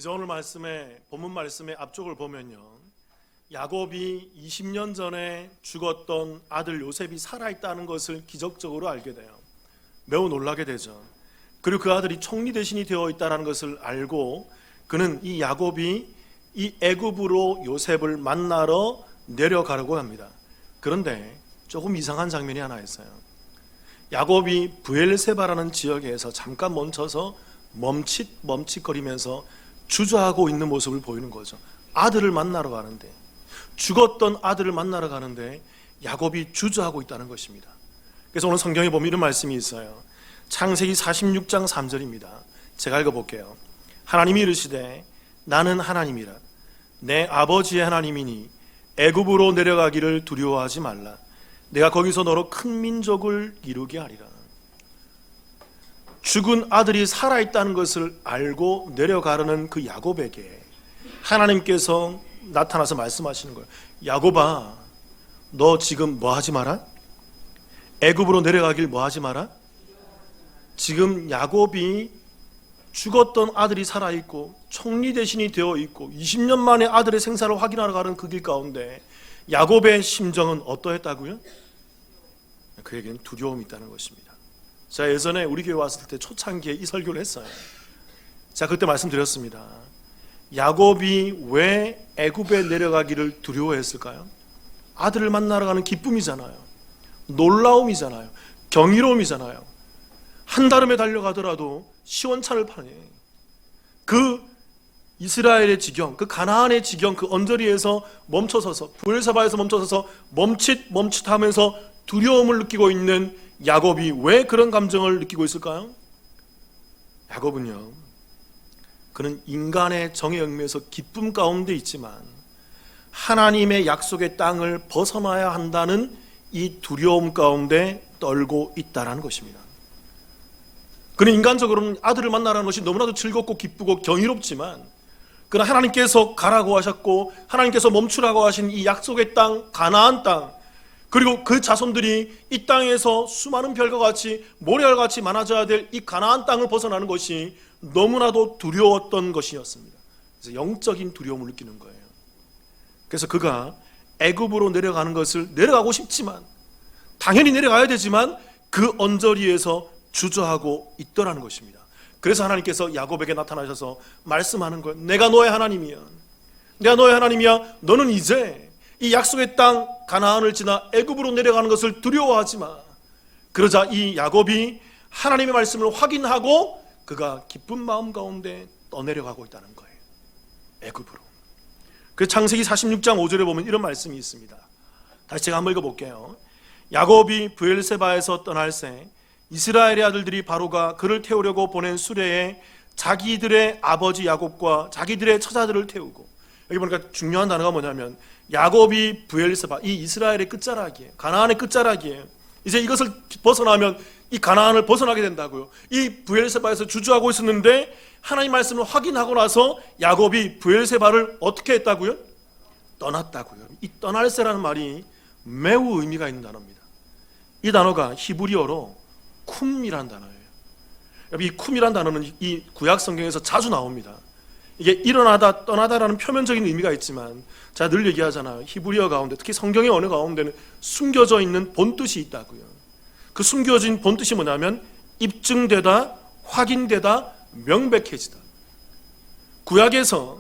이제 오늘 본문 말씀의 앞쪽을 보면요, 야곱이 20년 전에 죽었던 아들 요셉이 살아있다는 것을 기적적으로 알게 돼요. 매우 놀라게 되죠. 그리고 그 아들이 총리 대신이 되어 있다는 것을 알고 그는 이 야곱이 이 애굽으로 요셉을 만나러 내려가려고 합니다. 그런데 조금 이상한 장면이 하나 있어요. 야곱이 브엘세바라는 지역에서 잠깐 멈춰서 멈칫멈칫거리면서 주저하고 있는 모습을 보이는 거죠. 아들을 만나러 가는데, 죽었던 아들을 만나러 가는데 야곱이 주저하고 있다는 것입니다. 그래서 오늘 성경에 보면 이런 말씀이 있어요. 창세기 46장 3절입니다. 제가 읽어볼게요. 하나님이 이르시되 나는 하나님이라 내 아버지의 하나님이니 애굽으로 내려가기를 두려워하지 말라. 내가 거기서 너로 큰 민족을 이루게 하리라. 죽은 아들이 살아있다는 것을 알고 내려가려는 그 야곱에게 하나님께서 나타나서 말씀하시는 거예요. 야곱아, 너 지금 뭐 하지 마라? 애굽으로 내려가길 뭐 하지 마라? 지금 야곱이 죽었던 아들이 살아있고 총리 대신이 되어 있고 20년 만에 아들의 생사를 확인하러 가는 그 길 가운데 야곱의 심정은 어떠했다고요? 그에게는 두려움이 있다는 것입니다. 제가 예전에 우리 교회 왔을 때 초창기에 이 설교를 했어요. 제가 그때 말씀드렸습니다. 야곱이 왜 애굽에 내려가기를 두려워했을까요? 아들을 만나러 가는 기쁨이잖아요. 놀라움이잖아요. 경이로움이잖아요. 한달음에 달려가더라도 시원찮을 판에 그 이스라엘의 지경, 그 가나안의 지경, 그 언저리에서 멈춰서서 브엘세바에서 멈춰서서 멈칫하면서 두려움을 느끼고 있는 야곱이 왜 그런 감정을 느끼고 있을까요? 야곱은요, 그는 인간의 정에 얽매여서 기쁨 가운데 있지만 하나님의 약속의 땅을 벗어나야 한다는 이 두려움 가운데 떨고 있다는 것입니다. 그는 인간적으로는 아들을 만나라는 것이 너무나도 즐겁고 기쁘고 경이롭지만, 그러나 하나님께서 가라고 하셨고 하나님께서 멈추라고 하신 이 약속의 땅, 가나안 땅, 그리고 그 자손들이 이 땅에서 수많은 별과 같이 모래알같이 많아져야 될 이 가나안 땅을 벗어나는 것이 너무나도 두려웠던 것이었습니다. 그래서 영적인 두려움을 느끼는 거예요. 그래서 그가 애굽으로 내려가는 것을 내려가고 싶지만, 당연히 내려가야 되지만 그 언저리에서 주저하고 있더라는 것입니다. 그래서 하나님께서 야곱에게 나타나셔서 말씀하는 거예요. 내가 너의 하나님이야. 내가 너의 하나님이야. 너는 이제 이 약속의 땅 가나안을 지나 애굽으로 내려가는 것을 두려워하지 마. 그러자 이 야곱이 하나님의 말씀을 확인하고 그가 기쁜 마음 가운데 떠내려가고 있다는 거예요. 애굽으로. 그 창세기 46장 5절에 보면 이런 말씀이 있습니다. 다시 제가 한번 읽어볼게요. 야곱이 브엘세바에서 떠날새 이스라엘의 아들들이 바로가 그를 태우려고 보낸 수레에 자기들의 아버지 야곱과 자기들의 처자들을 태우고, 여기 보니까 중요한 단어가 뭐냐면 야곱이 브엘세바, 이 이스라엘의 끝자락이에요. 가나안의 끝자락이에요. 이제 이것을 벗어나면 이 가나안을 벗어나게 된다고요. 이 브엘세바에서 주저하고 있었는데 하나님 말씀을 확인하고 나서 야곱이 브엘세바를 어떻게 했다고요? 떠났다고요. 이 떠날새라는 말이 매우 의미가 있는 단어입니다. 이 단어가 히브리어로 쿰이라는 단어예요. 이 쿰이라는 단어는 이 구약 성경에서 자주 나옵니다. 이게 일어나다, 떠나다라는 표면적인 의미가 있지만, 제가 늘 얘기하잖아요. 히브리어 가운데, 특히 성경의 언어 가운데는 숨겨져 있는 본뜻이 있다고요. 그 숨겨진 본뜻이 뭐냐면 입증되다, 확인되다, 명백해지다. 구약에서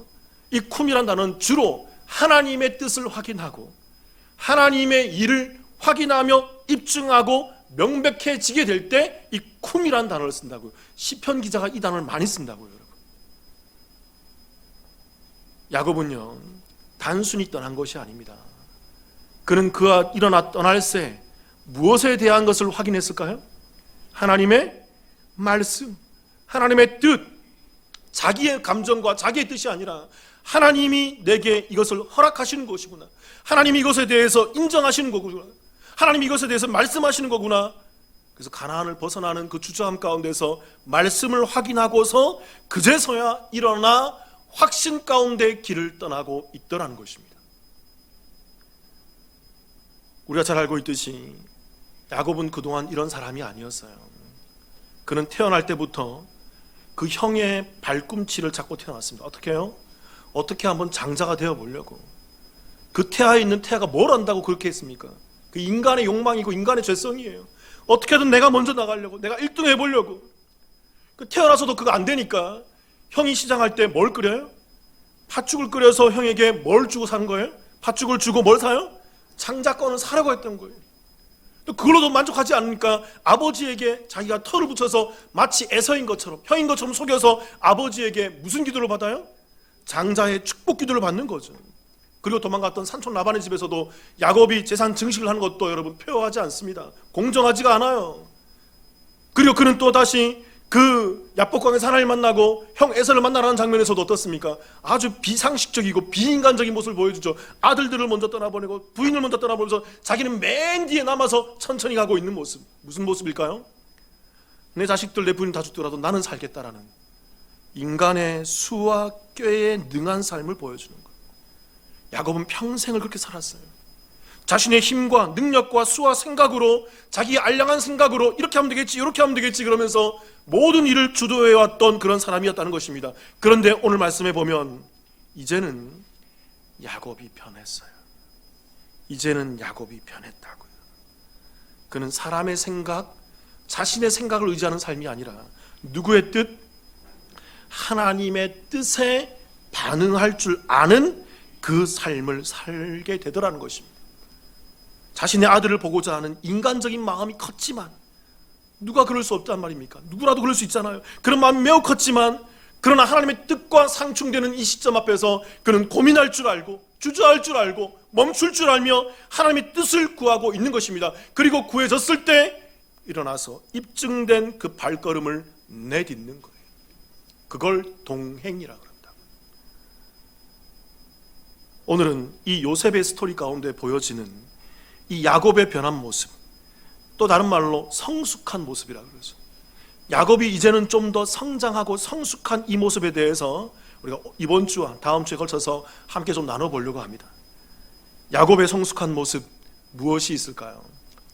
이 쿰이라는 단어는 주로 하나님의 뜻을 확인하고 하나님의 일을 확인하며 입증하고 명백해지게 될 때 이 쿰이라는 단어를 쓴다고요. 시편 기자가 이 단어를 많이 쓴다고요. 여러분. 야곱은요, 단순히 떠난 것이 아닙니다. 그는 그가 일어나 떠날새 무엇에 대한 것을 확인했을까요? 하나님의 말씀, 하나님의 뜻, 자기의 감정과 자기의 뜻이 아니라 하나님이 내게 이것을 허락하시는 것이구나, 하나님이 이것에 대해서 인정하시는 거구나, 하나님이 이것에 대해서 말씀하시는 거구나. 그래서 가나안을 벗어나는 그 주저함 가운데서 말씀을 확인하고서 그제서야 일어나 확신 가운데 길을 떠나고 있더라는 것입니다. 우리가 잘 알고 있듯이 야곱은 그동안 이런 사람이 아니었어요. 그는 태어날 때부터 그 형의 발꿈치를 잡고 태어났습니다. 어떻게 해요? 어떻게 한번 장자가 되어 보려고. 그 태아에 있는 태아가 뭘 안다고 그렇게 했습니까? 그 인간의 욕망이고 인간의 죄성이에요. 어떻게든 내가 먼저 나가려고, 내가 1등 해보려고. 그 태어나서도 그거 안 되니까 형이 시장할 때 뭘 끓여요? 팥죽을 끓여서 형에게 뭘 주고 사는 거예요? 팥죽을 주고 뭘 사요? 장자권을 사려고 했던 거예요. 또 그걸로도 만족하지 않으니까 아버지에게 자기가 털을 붙여서 마치 에서인 것처럼, 형인 것처럼 속여서 아버지에게 무슨 기도를 받아요? 장자의 축복 기도를 받는 거죠. 그리고 도망갔던 삼촌 라반의 집에서도 야곱이 재산 증식을 하는 것도 여러분 표하지 않습니다. 공정하지가 않아요. 그리고 그는 또 다시 그 야복강에서 하나님을 만나고 형 에서를 만나라는 장면에서도 어떻습니까? 아주 비상식적이고 비인간적인 모습을 보여주죠. 아들들을 먼저 떠나보내고 부인을 먼저 떠나보면서 자기는 맨 뒤에 남아서 천천히 가고 있는 모습. 무슨 모습일까요? 내 자식들, 내 부인 다 죽더라도 나는 살겠다라는 인간의 수와 꾀에 능한 삶을 보여주는 거예요. 야곱은 평생을 그렇게 살았어요. 자신의 힘과 능력과 수와 생각으로, 자기의 알량한 생각으로 이렇게 하면 되겠지, 이렇게 하면 되겠지 그러면서 모든 일을 주도해왔던 그런 사람이었다는 것입니다. 그런데 오늘 말씀에 보면 이제는 야곱이 변했어요. 이제는 야곱이 변했다고요. 그는 사람의 생각, 자신의 생각을 의지하는 삶이 아니라 누구의 뜻? 하나님의 뜻에 반응할 줄 아는 그 삶을 살게 되더라는 것입니다. 자신의 아들을 보고자 하는 인간적인 마음이 컸지만, 누가 그럴 수 없단 말입니까? 누구라도 그럴 수 있잖아요. 그런 마음이 매우 컸지만, 그러나 하나님의 뜻과 상충되는 이 시점 앞에서 그는 고민할 줄 알고, 주저할 줄 알고, 멈출 줄 알며 하나님의 뜻을 구하고 있는 것입니다. 그리고 구해졌을 때 일어나서 입증된 그 발걸음을 내딛는 거예요. 그걸 동행이라고 합니다. 오늘은 이 요셉의 스토리 가운데 보여지는 이 야곱의 변한 모습, 또 다른 말로 성숙한 모습이라고 그러죠. 야곱이 이제는 좀 더 성장하고 성숙한 이 모습에 대해서 우리가 이번 주와 다음 주에 걸쳐서 함께 좀 나눠보려고 합니다. 야곱의 성숙한 모습 무엇이 있을까요?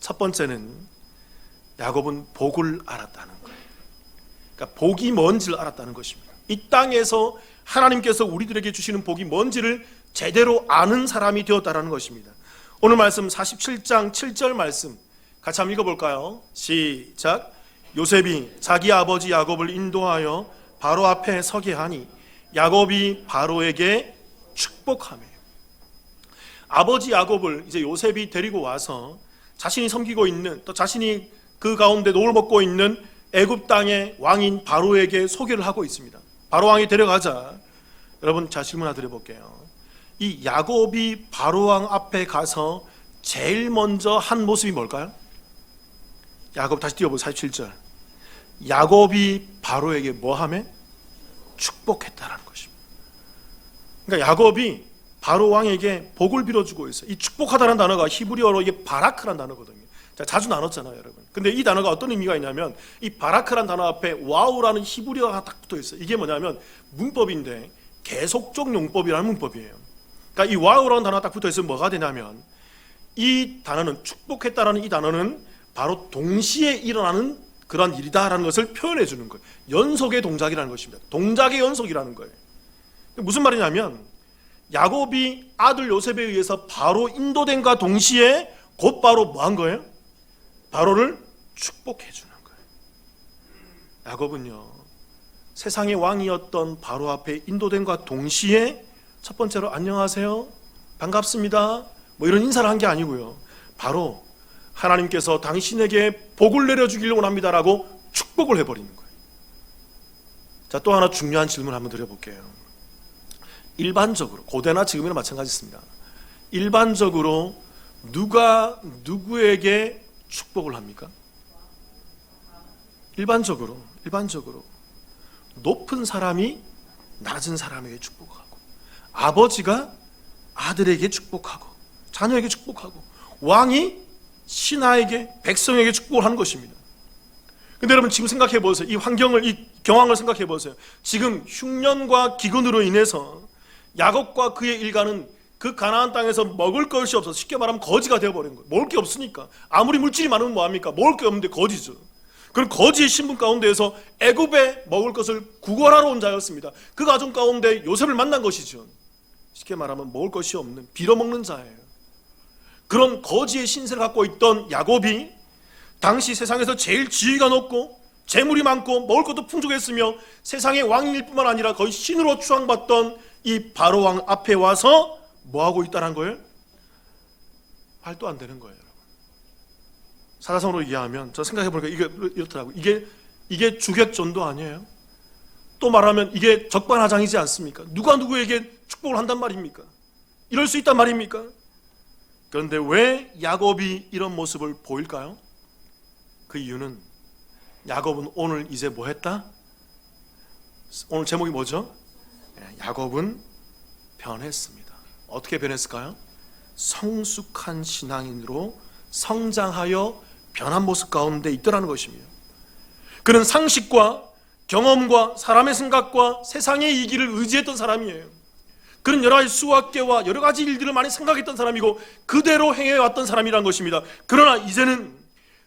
첫 번째는 야곱은 복을 알았다는 거예요. 그러니까 복이 뭔지를 알았다는 것입니다. 이 땅에서 하나님께서 우리들에게 주시는 복이 뭔지를 제대로 아는 사람이 되었다는 것입니다. 오늘 말씀 47장 7절 말씀 같이 한번 읽어볼까요? 시작. 요셉이 자기 아버지 야곱을 인도하여 바로 앞에 서게 하니 야곱이 바로에게 축복하며. 아버지 야곱을 이제 요셉이 데리고 와서 자신이 섬기고 있는, 또 자신이 그 가운데 노을 먹고 있는 애굽 땅의 왕인 바로에게 소개를 하고 있습니다. 바로 왕이 데려가자 여러분 자 질문 하나 드려볼게요. 이 야곱이 바로왕 앞에 가서 제일 먼저 한 모습이 뭘까요? 야곱 다시 띄워보세요. 47절. 야곱이 바로에게 뭐 하며? 축복했다라는 것입니다. 그러니까 야곱이 바로왕에게 복을 빌어주고 있어요. 이 축복하다는 단어가 히브리어로 이게 바라크란 단어거든요. 자주 나눴잖아요, 여러분. 근데 이 단어가 어떤 의미가 있냐면 이 바라크란 단어 앞에 와우라는 히브리어가 딱 붙어 있어요. 이게 뭐냐면 문법인데 계속적 용법이라는 문법이에요. 그러니까 이 와우라는 단어가 딱 붙어 있으면 뭐가 되냐면 이 단어는, 축복했다라는 이 단어는 바로 동시에 일어나는 그런 일이다라는 것을 표현해 주는 거예요. 연속의 동작이라는 것입니다. 동작의 연속이라는 거예요. 무슨 말이냐면 야곱이 아들 요셉에 의해서 바로 인도된과 동시에 곧바로 뭐 한 거예요? 바로를 축복해 주는 거예요. 야곱은요, 세상의 왕이었던 바로 앞에 인도된과 동시에 첫 번째로 안녕하세요, 반갑습니다, 뭐 이런 인사를 한 게 아니고요, 바로 하나님께서 당신에게 복을 내려주기를 원합니다라고 축복을 해버리는 거예요. 자, 또 하나 중요한 질문 한번 드려볼게요. 일반적으로, 고대나 지금이나 마찬가지입니다. 일반적으로 누가 누구에게 축복을 합니까? 일반적으로 높은 사람이 낮은 사람에게 축복하고, 아버지가 아들에게 축복하고, 자녀에게 축복하고, 왕이 신하에게, 백성에게 축복을 하는 것입니다. 근데 여러분 지금 생각해 보세요. 이 환경을, 이 경황을 생각해 보세요. 지금 흉년과 기근으로 인해서 야곱과 그의 일가는 그 가나안 땅에서 먹을 것이 없어서, 쉽게 말하면 거지가 되어버린 거예요. 먹을 게 없으니까. 아무리 물질이 많으면 뭐합니까? 먹을 게 없는데 거지죠. 그는 거지의 신분 가운데에서 애굽에 먹을 것을 구걸하러 온 자였습니다. 그 가정 가운데 요셉을 만난 것이죠. 쉽게 말하면 먹을 것이 없는 빌어먹는 자예요. 그런 거지의 신세를 갖고 있던 야곱이 당시 세상에서 제일 지위가 높고 재물이 많고 먹을 것도 풍족했으며 세상의 왕일 뿐만 아니라 거의 신으로 추앙받던 이 바로 왕 앞에 와서 뭐하고 있다는 거예요? 말도 안 되는 거예요. 사자성어로 이해하면 저 생각해보니까 이게 이렇더라고요. 이게 주객전도 아니에요? 또 말하면 이게 적반하장이지 않습니까? 누가 누구에게 축복을 한단 말입니까? 이럴 수 있단 말입니까? 그런데 왜 야곱이 이런 모습을 보일까요? 그 이유는 야곱은 오늘 이제 뭐 했다? 오늘 제목이 뭐죠? 야곱은 변했습니다. 어떻게 변했을까요? 성숙한 신앙인으로 성장하여 변한 모습 가운데 있더라는 것입니다. 그는 상식과 경험과 사람의 생각과 세상의 이기를 의지했던 사람이에요. 그는 여러 가지 수학계와 여러 가지 일들을 많이 생각했던 사람이고 그대로 행해왔던 사람이란 것입니다. 그러나 이제는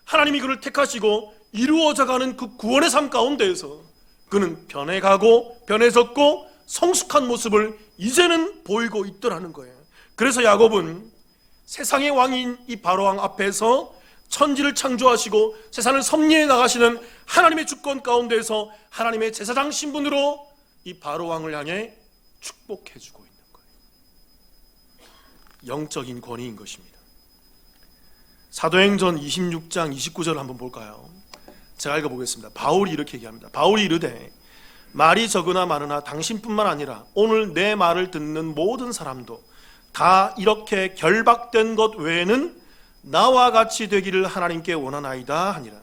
하나님이 그를 택하시고 이루어져가는 그 구원의 삶 가운데에서 그는 변해가고 변해졌고 성숙한 모습을 이제는 보이고 있더라는 거예요. 그래서 야곱은 세상의 왕인 이 바로왕 앞에서 천지를 창조하시고 세상을 섭리해 나가시는 하나님의 주권 가운데에서 하나님의 제사장 신분으로 이 바로왕을 향해 축복해주고 있는 거예요. 영적인 권위인 것입니다. 사도행전 26장 29절을 한번 볼까요? 제가 읽어보겠습니다. 바울이 이렇게 얘기합니다. 바울이 이르되 말이 적으나 많으나 당신뿐만 아니라 오늘 내 말을 듣는 모든 사람도 다 이렇게 결박된 것 외에는 나와 같이 되기를 하나님께 원하나이다 하니라.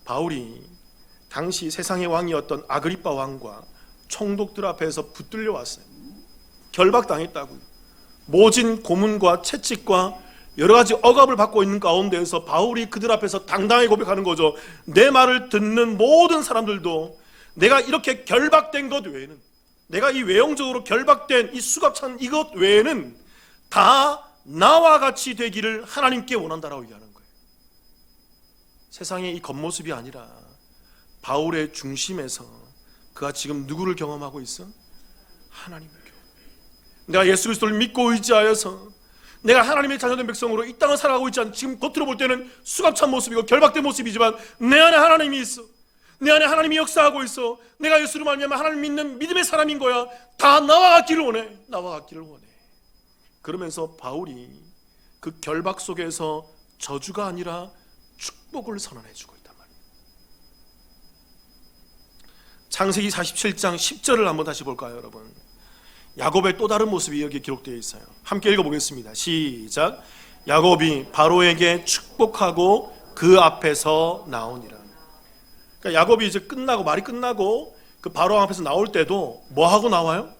바울이 당시 세상의 왕이었던 아그리빠 왕과 총독들 앞에서 붙들려 왔어요. 결박당했다고요. 모진 고문과 채찍과 여러 가지 억압을 받고 있는 가운데에서 바울이 그들 앞에서 당당하게 고백하는 거죠. 내 말을 듣는 모든 사람들도 내가 이렇게 결박된 것 외에는, 내가 이 외형적으로 결박된 이 수갑찬 이것 외에는 다 나와 같이 되기를 하나님께 원한다라고 얘기하는 거예요. 세상의 이 겉모습이 아니라 바울의 중심에서 그가 지금 누구를 경험하고 있어? 하나님을 경험. 내가 예수 그리스도를 믿고 의지하여서 내가 하나님의 자녀된 백성으로 이 땅을 살아가고 있지 않은, 지금 겉으로 볼 때는 수갑찬 모습이고 결박된 모습이지만 내 안에 하나님이 있어. 내 안에 하나님이 역사하고 있어. 내가 예수를 말미암아 하나님 믿는 믿음의 사람인 거야. 다 나와 같기를 원해. 나와 같기를 원해. 그러면서 바울이 그 결박 속에서 저주가 아니라 축복을 선언해주고 있단 말이에요. 창세기 47장 10절을 한번 다시 볼까요, 여러분? 야곱의 또 다른 모습이 여기 기록되어 있어요. 함께 읽어보겠습니다. 시작. 야곱이 바로에게 축복하고 그 앞에서 나오니라. 그러니까 야곱이 이제 끝나고, 말이 끝나고 그 바로 앞에서 나올 때도 뭐 하고 나와요?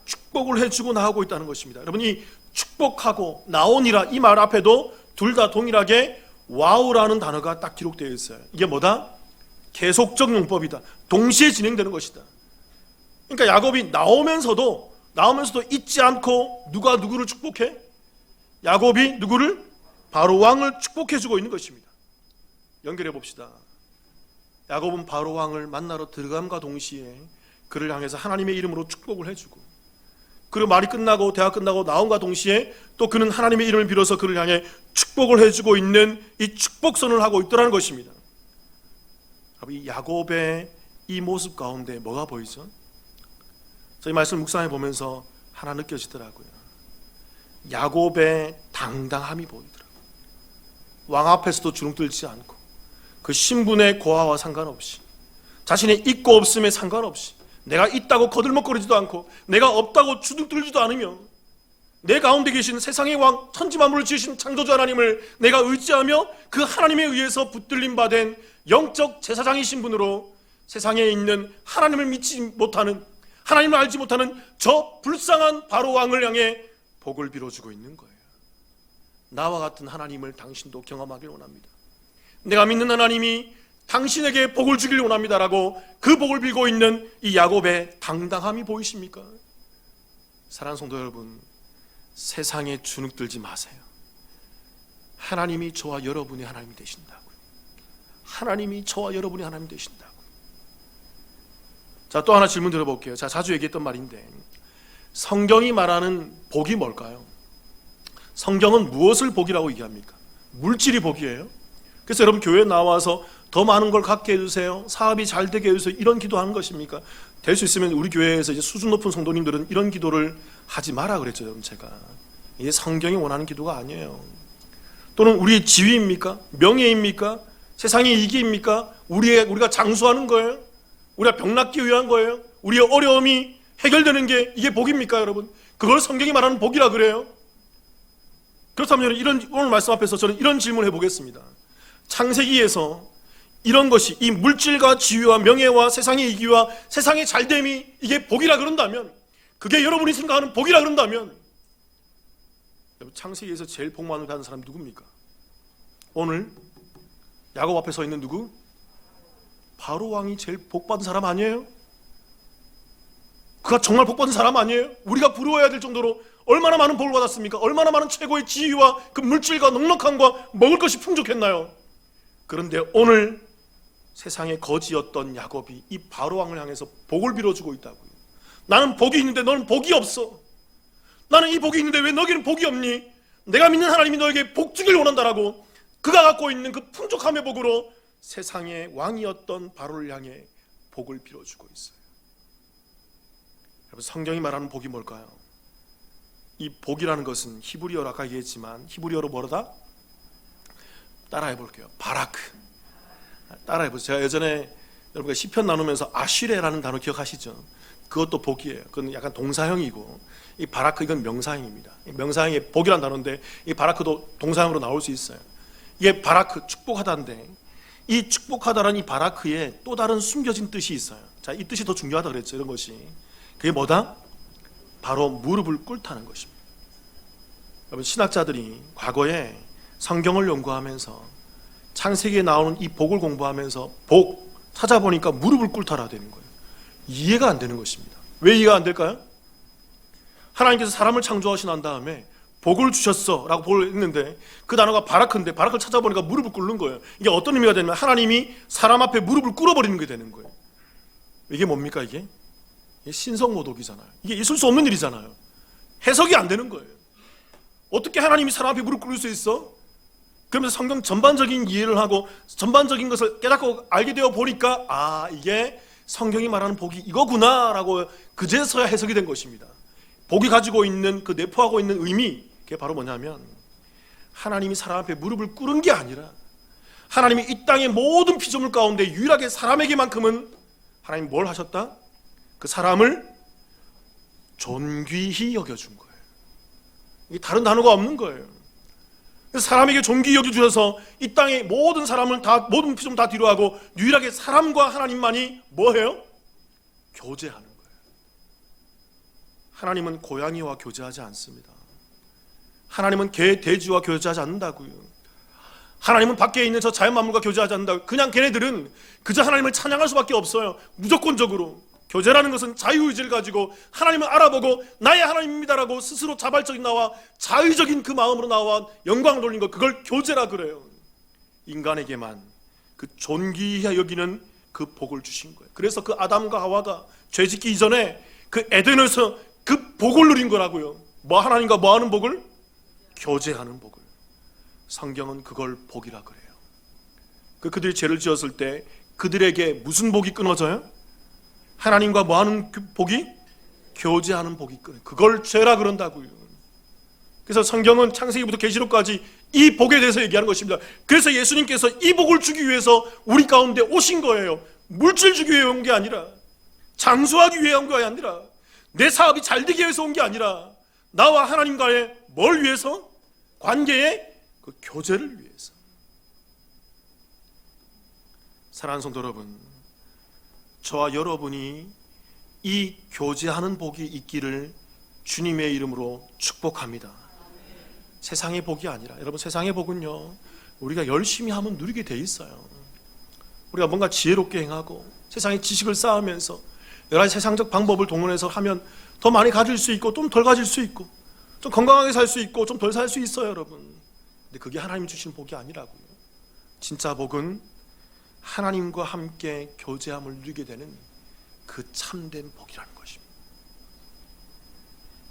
축복을 해주고 나오고 있다는 것입니다. 여러분, 이 축복하고 나오니라 이 말 앞에도 둘 다 동일하게 와우라는 단어가 딱 기록되어 있어요. 이게 뭐다? 계속적 용법이다. 동시에 진행되는 것이다. 그러니까 야곱이 나오면서도 잊지 않고 누가 누구를 축복해? 야곱이 누구를? 바로 왕을 축복해주고 있는 것입니다. 연결해 봅시다. 야곱은 바로 왕을 만나러 들어감과 동시에 그를 향해서 하나님의 이름으로 축복을 해주고, 그리고 말이 끝나고 대화 끝나고 나온과 동시에 또 그는 하나님의 이름을 빌어서 그를 향해 축복을 해주고 있는 이 축복선을 하고 있더라는 것입니다. 이 야곱의 이 모습 가운데 뭐가 보이죠? 저희 말씀 묵상해 보면서 하나 느껴지더라고요. 야곱의 당당함이 보이더라고요. 왕 앞에서도 주눅들지 않고 그 신분의 고하와 상관없이, 자신의 있고 없음에 상관없이, 내가 있다고 거들먹거리지도 않고 내가 없다고 주눅들지도 않으며 내 가운데 계신 세상의 왕, 천지만물을 지으신 창조주 하나님을 내가 의지하며 그 하나님에 의해서 붙들림 받은 영적 제사장이신 분으로 세상에 있는 하나님을 믿지 못하는, 하나님을 알지 못하는 저 불쌍한 바로 왕을 향해 복을 빌어주고 있는 거예요. 나와 같은 하나님을 당신도 경험하길 원합니다. 내가 믿는 하나님이 당신에게 복을 주길 원합니다라고 그 복을 빌고 있는 이 야곱의 당당함이 보이십니까? 사랑하는 성도 여러분, 세상에 주눅들지 마세요. 하나님이 저와 여러분의 하나님이 되신다고요. 하나님이 저와 여러분이 하나님 되신다고. 자, 또 하나 질문 드려볼게요. 자, 자주 얘기했던 말인데 성경이 말하는 복이 뭘까요? 성경은 무엇을 복이라고 얘기합니까? 물질이 복이에요? 그래서 여러분 교회에 나와서 더 많은 걸 갖게 해주세요, 사업이 잘 되게 해주세요, 이런 기도하는 것입니까? 될 수 있으면 우리 교회에서 이제 수준 높은 성도님들은 이런 기도를 하지 마라 그랬죠. 여러분, 제가 이게 성경이 원하는 기도가 아니에요. 또는 우리의 지위입니까? 명예입니까? 세상의 이익입니까? 우리가 장수하는 거예요? 우리가 병낫기 위한 거예요? 우리의 어려움이 해결되는 게 이게 복입니까, 여러분? 그걸 성경이 말하는 복이라 그래요? 그렇다면 오늘 말씀 앞에서 저는 이런 질문을 해보겠습니다. 창세기에서 이런 것이, 이 물질과 지위와 명예와 세상의 이기와 세상의 잘됨이 이게 복이라 그런다면, 그게 여러분이 생각하는 복이라 그런다면, 여러분, 창세기에서 제일 복 많이 받은 사람 누굽니까? 오늘 야곱 앞에 서 있는 누구? 바로 왕이 제일 복 받은 사람 아니에요? 그가 정말 복 받은 사람 아니에요? 우리가 부러워해야 될 정도로 얼마나 많은 복을 받았습니까? 얼마나 많은 최고의 지위와 그 물질과 넉넉함과 먹을 것이 풍족했나요? 그런데 오늘 세상의 거지였던 야곱이 이 바로 왕을 향해서 복을 빌어주고 있다고요. 나는 복이 있는데 너는 복이 없어. 나는 이 복이 있는데 왜 너에게는 복이 없니? 내가 믿는 하나님이 너에게 복 주길 원한다라고 그가 갖고 있는 그 풍족함의 복으로 세상의 왕이었던 바로를 향해 복을 빌어주고 있어요. 여러분, 성경이 말하는 복이 뭘까요? 이 복이라는 것은 히브리어로 아까 얘기했지만 히브리어로 뭐라다? 따라해 볼게요. 바라크. 따라해 보세요. 제가 예전에 여러분과 시편 나누면서 아쉬레라는 단어 기억하시죠? 그것도 복이에요. 그건 약간 동사형이고, 이 바라크 이건 명사형입니다. 명사형이 복이라는 단어인데 이 바라크도 동사형으로 나올 수 있어요. 이게 바라크, 축복하다인데 이 축복하다라는 이 바라크에 또 다른 숨겨진 뜻이 있어요. 자, 이 뜻이 더 중요하다 그랬죠. 이런 것이. 그게 뭐다? 바로 무릎을 꿇다는 것입니다. 여러분, 신학자들이 과거에 성경을 연구하면서 창세기에 나오는 이 복을 공부하면서 복 찾아보니까 무릎을 꿇다라 되는 거예요. 이해가 안 되는 것입니다. 왜 이해가 안 될까요? 하나님께서 사람을 창조하신 난 다음에 복을 주셨어 라고 복을 했는데 그 단어가 바라크인데 바라크를 찾아보니까 무릎을 꿇는 거예요. 이게 어떤 의미가 되냐면 하나님이 사람 앞에 무릎을 꿇어버리는 게 되는 거예요. 이게 뭡니까? 이게 신성모독이잖아요. 이게 있을 수 없는 일이잖아요. 해석이 안 되는 거예요. 어떻게 하나님이 사람 앞에 무릎 꿇을 수 있어? 그러면서 성경 전반적인 이해를 하고 전반적인 것을 깨닫고 알게 되어 보니까 아, 이게 성경이 말하는 복이 이거구나 라고 그제서야 해석이 된 것입니다. 복이 가지고 있는 그 내포하고 있는 의미, 그게 바로 뭐냐면 하나님이 사람 앞에 무릎을 꿇은 게 아니라 하나님이 이 땅의 모든 피조물 가운데 유일하게 사람에게만큼은 하나님이 뭘 하셨다? 그 사람을 존귀히 여겨준 거예요. 이게 다른 단어가 없는 거예요. 그래서 사람에게 존귀히 여겨주셔서 이 땅의 모든 사람을 다, 모든 피조물 다 뒤로하고 유일하게 사람과 하나님만이 뭐해요? 교제하는 거예요. 하나님은 고양이와 교제하지 않습니다. 하나님은 개, 돼지와 교제하지 않는다고요. 하나님은 밖에 있는 저 자연만물과 교제하지 않는다고요. 그냥 걔네들은 그저 하나님을 찬양할 수밖에 없어요. 무조건적으로. 교제라는 것은 자유의지를 가지고 하나님을 알아보고 나의 하나님입니다라고 스스로 자발적인 나와 자의적인 그 마음으로 나와 영광을 돌린 것, 그걸 교제라 그래요. 인간에게만 그 존귀히 여기는 그 복을 주신 거예요. 그래서 그 아담과 하와가 죄짓기 이전에 그 에덴에서 그 복을 누린 거라고요. 뭐 하나님과 뭐 하는 복을? 교제하는 복을. 성경은 그걸 복이라 그래요. 그들이 죄를 지었을 때 그들에게 무슨 복이 끊어져요? 하나님과 뭐 하는 복이? 교제하는 복이 끊어요. 그걸 죄라 그런다고요. 그래서 성경은 창세기부터 계시록까지 이 복에 대해서 얘기하는 것입니다. 그래서 예수님께서 이 복을 주기 위해서 우리 가운데 오신 거예요. 물질 주기 위해 온 게 아니라, 장수하기 위해 온 게 아니라, 내 사업이 잘 되기 위해서 온 게 아니라, 나와 하나님과의 뭘 위해서? 관계의 그 교제를 위해서. 사랑하는 성도 여러분, 저와 여러분이 이 교제하는 복이 있기를 주님의 이름으로 축복합니다. 세상의 복이 아니라, 여러분, 세상의 복은요, 우리가 열심히 하면 누리게 돼 있어요. 우리가 뭔가 지혜롭게 행하고 세상의 지식을 쌓으면서 여러 가지 세상적 방법을 동원해서 하면 더 많이 가질 수 있고 좀 덜 가질 수 있고 좀 건강하게 살 수 있고 좀 덜 살 수 있어요, 여러분. 근데 그게 하나님이 주신 복이 아니라고요. 진짜 복은 하나님과 함께 교제함을 누리게 되는 그 참된 복이라는 것입니다.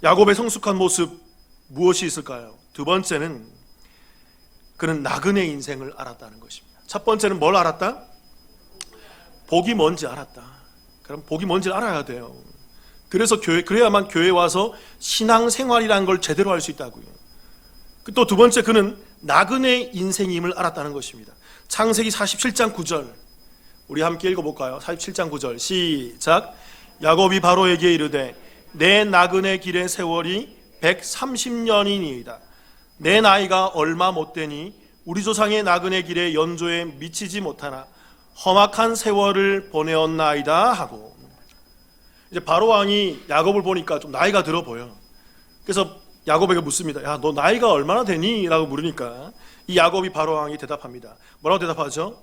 야곱의 성숙한 모습 무엇이 있을까요? 두 번째는 그는 나그네 인생을 알았다는 것입니다. 첫 번째는 뭘 알았다? 복이 뭔지 알았다. 그럼 복이 뭔지 알아야 돼요. 그래서 그래야만 교회에 와서 신앙생활이라는 걸 제대로 할 수 있다고요. 또 두 번째, 그는 나그네 인생임을 알았다는 것입니다. 창세기 47장 9절 우리 함께 읽어볼까요? 47장 9절 시작. 야곱이 바로에게 이르되 내 나그네 길의 세월이 130년이니이다. 내 나이가 얼마 못되니 우리 조상의 나그네 길의 연조에 미치지 못하나 험악한 세월을 보내었나이다 하고, 이제 바로 왕이 야곱을 보니까 좀 나이가 들어 보여. 그래서 야곱에게 묻습니다. 야, 너 나이가 얼마나 되니? 라고 물으니까 이 야곱이 바로 왕이 대답합니다. 뭐라고 대답하죠?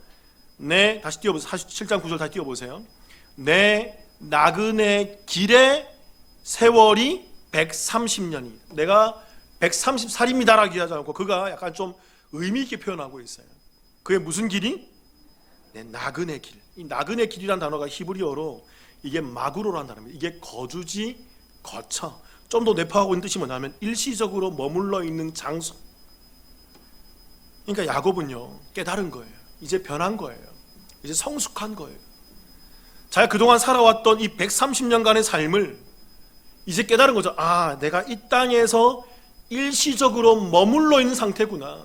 다시 띄워보세요. 47장 9절 다시 띄워보세요. 내 나그네 길의 세월이 130년이, 내가 130살입니다 라고 하지 않고 그가 약간 좀 의미 있게 표현하고 있어요. 그게 무슨 길이? 내 나그네 길. 이 나그네 길이라는 단어가 히브리어로 이게 마구로라는 단어입니다. 이게 거주지, 거처. 좀 더 내포하고 있는 뜻이 뭐냐면 일시적으로 머물러 있는 장소. 그러니까 야곱은요, 깨달은 거예요. 이제 변한 거예요. 이제 성숙한 거예요. 자기가 그동안 살아왔던 이 130년간의 삶을 이제 깨달은 거죠. 아, 내가 이 땅에서 일시적으로 머물러 있는 상태구나.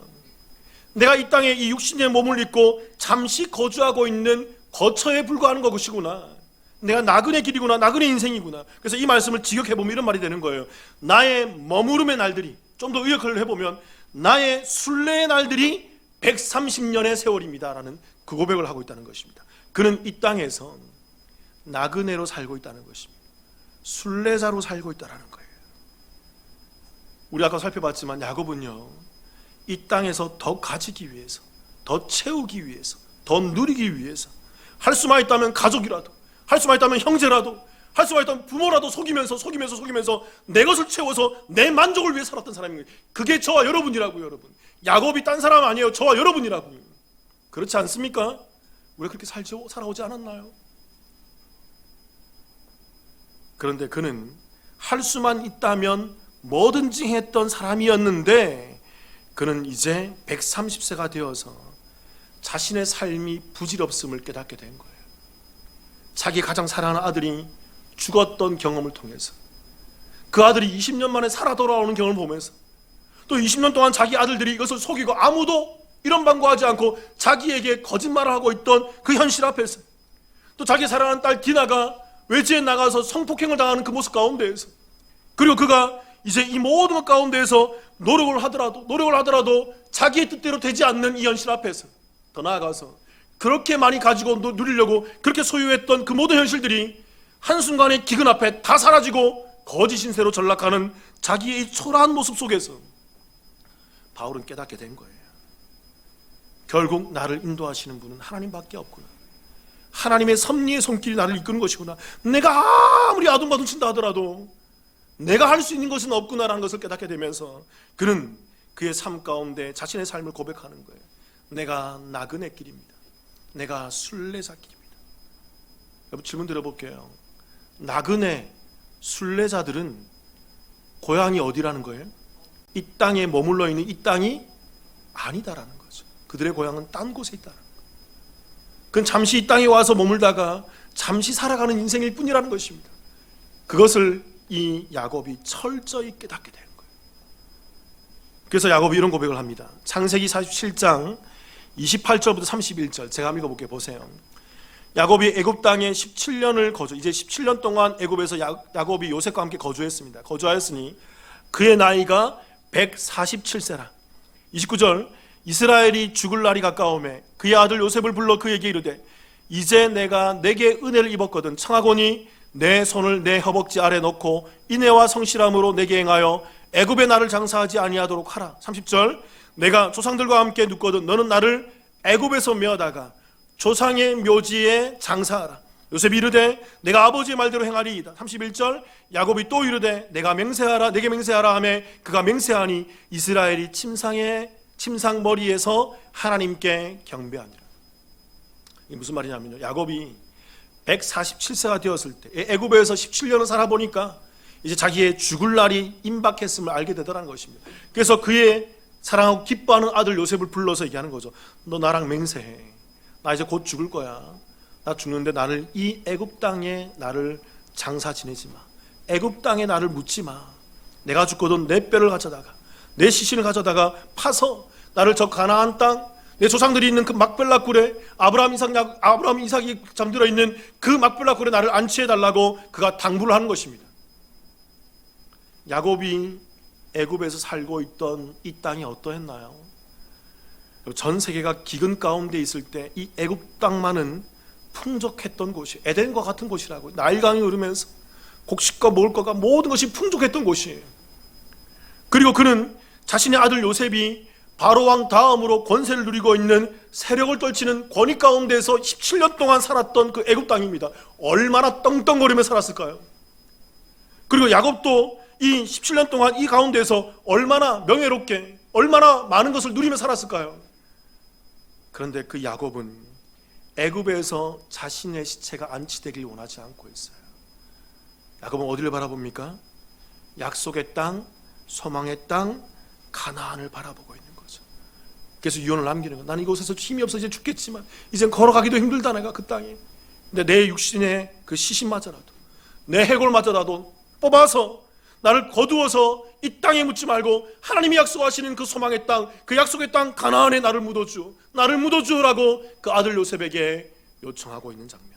내가 이 땅에 이 육신의 몸을 입고 잠시 거주하고 있는 거처에 불과하는 것이구나. 내가 나그네 길이구나. 나그네 인생이구나. 그래서 이 말씀을 직역해보면 이런 말이 되는 거예요. 나의 머무름의 날들이, 좀 더 의역을 해보면 나의 순례의 날들이 130년의 세월입니다 라는 그 고백을 하고 있다는 것입니다. 그는 이 땅에서 나그네로 살고 있다는 것입니다. 순례자로 살고 있다는 거예요. 우리 아까 살펴봤지만 야곱은요, 이 땅에서 더 가지기 위해서, 더 채우기 위해서, 더 누리기 위해서, 할 수만 있다면 가족이라도, 할 수만 있다면 형제라도, 할 수만 있다면 부모라도 속이면서 내 것을 채워서 내 만족을 위해 살았던 사람인 거예요. 그게 저와 여러분이라고요. 여러분, 야곱이 딴 사람 아니에요. 저와 여러분이라고요. 그렇지 않습니까? 왜 그렇게 살아오지 않았나요? 그런데 그는 할 수만 있다면 뭐든지 했던 사람이었는데, 그는 이제 130세가 되어서 자신의 삶이 부질없음을 깨닫게 된 거예요. 자기 가장 사랑하는 아들이 죽었던 경험을 통해서, 그 아들이 20년 만에 살아 돌아오는 경험을 보면서, 또 20년 동안 자기 아들들이 이것을 속이고 아무도 이런 방구하지 않고 자기에게 거짓말을 하고 있던 그 현실 앞에서, 또 자기 사랑하는 딸 디나가 외지에 나가서 성폭행을 당하는 그 모습 가운데에서, 그리고 그가 이제 이 모든 것 가운데에서 노력을 하더라도 자기의 뜻대로 되지 않는 이 현실 앞에서, 더 나아가서 그렇게 많이 가지고 누리려고 그렇게 소유했던 그 모든 현실들이 한순간에 기근 앞에 다 사라지고 거짓 신세로 전락하는 자기의 이 초라한 모습 속에서 바울은 깨닫게 된 거예요. 결국 나를 인도하시는 분은 하나님밖에 없구나. 하나님의 섭리의 손길이 나를 이끄는 것이구나. 내가 아무리 아둥바둥 친다 하더라도 내가 할 수 있는 것은 없구나라는 것을 깨닫게 되면서 그는 그의 삶 가운데 자신의 삶을 고백하는 거예요. 내가 나그네 길입니다. 내가 순례자 길입니다. 여러분, 질문 드려볼게요. 나그네 순례자들은 고향이 어디라는 거예요? 이 땅에 머물러 있는 이 땅이 아니다라는 거죠. 그들의 고향은 딴 곳에 있다는 거예요. 그건 잠시 이 땅에 와서 머물다가 잠시 살아가는 인생일 뿐이라는 것입니다. 그것을 이 야곱이 철저히 깨닫게 되는 거예요. 그래서 야곱이 이런 고백을 합니다. 창세기 47장 28절부터 31절 제가 한번 읽어볼게요. 보세요. 야곱이 애굽 땅에 17년을 이제 17년 동안 애굽에서 야곱이 요셉과 함께 거주했습니다. 거주하였으니 그의 나이가 147세라. 29절 이스라엘이 죽을 날이 가까우매 그의 아들 요셉을 불러 그에게 이르되 이제 내가 내게 은혜를 입었거든 청하거니 내 손을 내 허벅지 아래 넣고 인애와 성실함으로 내게 행하여 애굽의 나를 장사하지 아니하도록 하라. 30절 내가 조상들과 함께 눕거든 너는 나를 애굽에서 메어다가 조상의 묘지에 장사하라. 요셉이 이르되 내가 아버지의 말대로 행하리이다. 31절 야곱이 또 이르되 내가 맹세하라 내게 맹세하라 하매 그가 맹세하니 이스라엘이 침상 머리에서 하나님께 경배하니라. 이게 무슨 말이냐면요, 야곱이 147세가 되었을 때 애굽에서 17년을 살아보니까 이제 자기의 죽을 날이 임박했음을 알게 되더라는 것입니다. 그래서 그의 사랑하고 기뻐하는 아들 요셉을 불러서 얘기하는 거죠. 너 나랑 맹세해. 나 이제 곧 죽을 거야. 나 죽는데 나를 이 애굽 땅에 나를 장사 지내지 마. 애굽 땅에 나를 묻지 마. 내가 죽거든 내 뼈를 가져다가, 내 시신을 가져다가 파서 나를 저 가나안 땅, 내 조상들이 있는 그 막벨라 굴에 아브라함 이삭이 잠들어 있는 그 막벨라 굴에 나를 안치해 달라고 그가 당부를 하는 것입니다. 야곱이 애굽에서 살고 있던 이 땅이 어떠했나요? 전 세계가 기근 가운데 있을 때 이 애굽 땅만은 풍족했던 곳이, 에덴과 같은 곳이라고. 나일강이 흐르면서 곡식과 먹을 것과 모든 것이 풍족했던 곳이에요. 그리고 그는 자신의 아들 요셉이 바로왕 다음으로 권세를 누리고 있는 세력을 떨치는 권위 가운데서 17년 동안 살았던 그 애굽 땅입니다. 얼마나 떵떵거리며 살았을까요? 그리고 야곱도 이 17년 동안 이 가운데서 얼마나 명예롭게, 얼마나 많은 것을 누리며 살았을까요? 그런데 그 야곱은 애굽에서 자신의 시체가 안치되길 원하지 않고 있어요. 야곱은 어디를 바라봅니까? 약속의 땅, 소망의 땅, 가나안을 바라보고 있는 거죠. 그래서 유언을 남기는 거예요. 나는 이곳에서 힘이 없어 이제 죽겠지만 이젠 걸어가기도 힘들다 내가 그 땅에. 근데 내 육신의 그 시신마저라도, 내 해골마저라도 뽑아서 나를 거두어서 이 땅에 묻지 말고 하나님이 약속하시는 그 소망의 땅, 그 약속의 땅 가나안에 나를 묻어주, 나를 묻어주라고 그 아들 요셉에게 요청하고 있는 장면.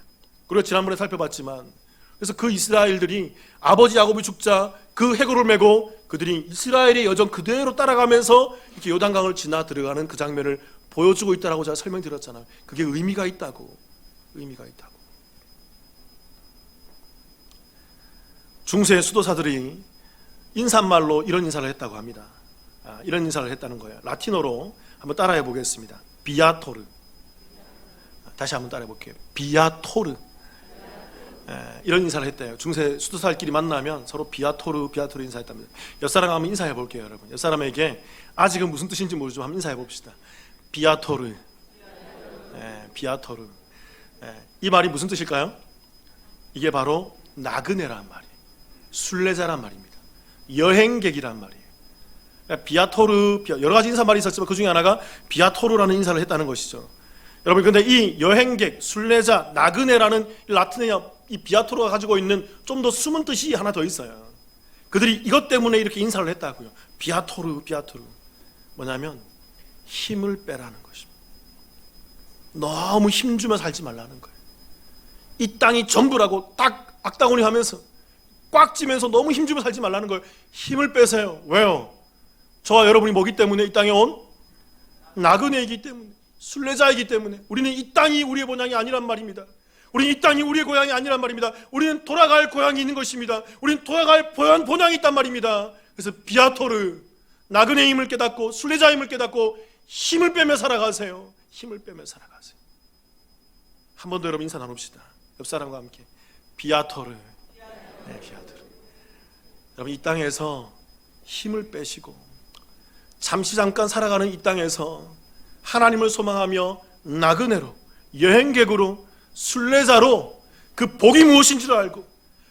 그리고 지난번에 살펴봤지만, 그래서 그 이스라엘들이 아버지 야곱이 죽자 그 해골을 메고 그들이 이스라엘의 여정 그대로 따라가면서 이렇게 요단강을 지나 들어가는 그 장면을 보여주고 있다라고 제가 설명드렸잖아요. 그게 의미가 있다고. 중세의 수도사들이 인사말로 이런 인사를 했다고 합니다. 이런 인사를 했다는 거예요. 라틴어로 한번 따라해 보겠습니다. 비아토르. 다시 한번 따라해 볼게요. 비아토르. 이런 인사를 했대요. 중세 수도사들끼리 만나면 서로 비아토르 인사했답니다. 옆사람 한번 인사해 볼게요, 여러분. 옆사람에게 아직은 무슨 뜻인지 모르지만 한번 인사해 봅시다. 비아토르. 비아토르. 이 말이 무슨 뜻일까요? 이게 바로 나그네란 말이에요. 순례자란 말입니다. 여행객이란 말이에요. 비아토르, 여러 가지 인사말이 있었지만 그 중에 하나가 비아토르라는 인사를 했다는 것이죠. 여러분, 근데 이 여행객, 순례자, 나그네라는 라틴어 이 비아토르가 가지고 있는 좀 더 숨은 뜻이 하나 더 있어요. 그들이 이것 때문에 이렇게 인사를 했다고요. 비아토르. 뭐냐면 힘을 빼라는 것입니다. 너무 힘주며 살지 말라는 거예요. 이 땅이 전부라고 딱 악다구니 하면서 꽉 찌면서 너무 힘주며 살지 말라는 거예요. 힘을 빼세요. 왜요? 저와 여러분이 뭐기 때문에 이 땅에 온? 나그네이기 때문에, 순례자이기 때문에. 우리는 이 땅이 우리의 본향이 아니란 말입니다. 우리는 이 땅이 우리의 고향이 아니란 말입니다. 우리는 돌아갈 고향이 있는 것입니다. 우리는 돌아갈 본향이 있단 말입니다. 그래서 비아토르, 나그네임을 깨닫고 순례자임을 깨닫고 힘을 빼며 살아가세요. 힘을 빼며 살아가세요. 한 번 더 여러분 인사 나눕시다. 옆 사람과 함께. 비아토르. 비아토르. 여러분, 이 땅에서 힘을 빼시고 잠깐 살아가는 이 땅에서 하나님을 소망하며 나그네로, 여행객으로, 순례자로 그 복이 무엇인지를 알고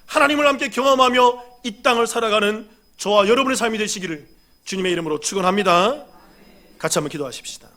하나님을 함께 경험하며 이 땅을 살아가는 저와 여러분의 삶이 되시기를 주님의 이름으로 축원합니다. 같이 한번 기도하십시다.